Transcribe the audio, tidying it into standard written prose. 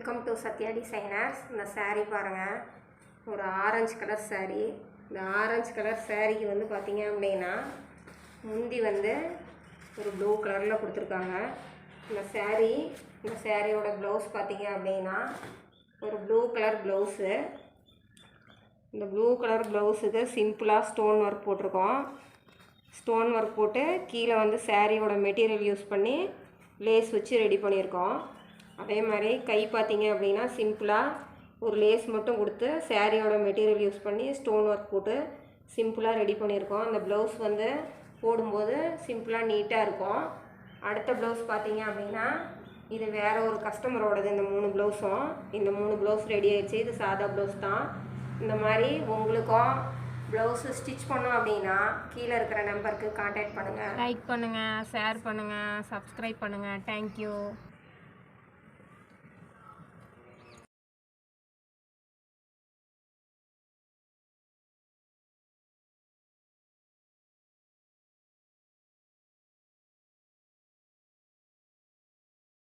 Welcome to Sathya designers. இந்த saree பாருங்கள், ஒரு ஆரஞ்சு கலர் saree. இந்த ஆரஞ்சு கலர் சாரீக்கு வந்து பார்த்திங்க அப்படின்னா முந்தி வந்து ஒரு ப்ளூ கலரில் கொடுத்துருக்காங்க. இந்த சாரியோட ப்ளவுஸ் பார்த்திங்க அப்படின்னா ஒரு ப்ளூ கலர் ப்ளவுஸு. இந்த ப்ளூ கலர் ப்ளவுஸுக்கு சிம்பிளாக ஸ்டோன் ஒர்க் போட்டிருக்கோம். ஸ்டோன் ஒர்க் போட்டு கீழே வந்து சாரியோட மெட்டீரியல் யூஸ் பண்ணி லேஸ் வச்சு ரெடி பண்ணியிருக்கோம். அதே மாதிரி கை பார்த்திங்க அப்படின்னா சிம்பிளாக ஒரு லேஸ் மட்டும் கொடுத்து சாரியோட மெட்டீரியல் யூஸ் பண்ணி ஸ்டோன் ஒர்க் போட்டு சிம்பிளாக ரெடி பண்ணியிருக்கோம். அந்த ப்ளவுஸ் வந்து போடும்போது சிம்பிளாக நீட்டாக இருக்கும். அடுத்த ப்ளவுஸ் பார்த்திங்க அப்படின்னா இது வேறு ஒரு கஸ்டமரோடது. இந்த 3 ப்ளவுஸும் இந்த 3 ப்ளவுஸ் ரெடி ஆகிடுச்சு. இது சாதா ப்ளவுஸ் தான். இந்த மாதிரி உங்களுக்கும் ப்ளவுஸு ஸ்டிச் பண்ணோம் அப்படின்னா கீழே இருக்கிற நம்பருக்கு கான்டாக்ட் பண்ணுங்கள். லைக் பண்ணுங்கள், ஷேர் பண்ணுங்கள், சப்ஸ்கிரைப் பண்ணுங்கள். தேங்க்யூ.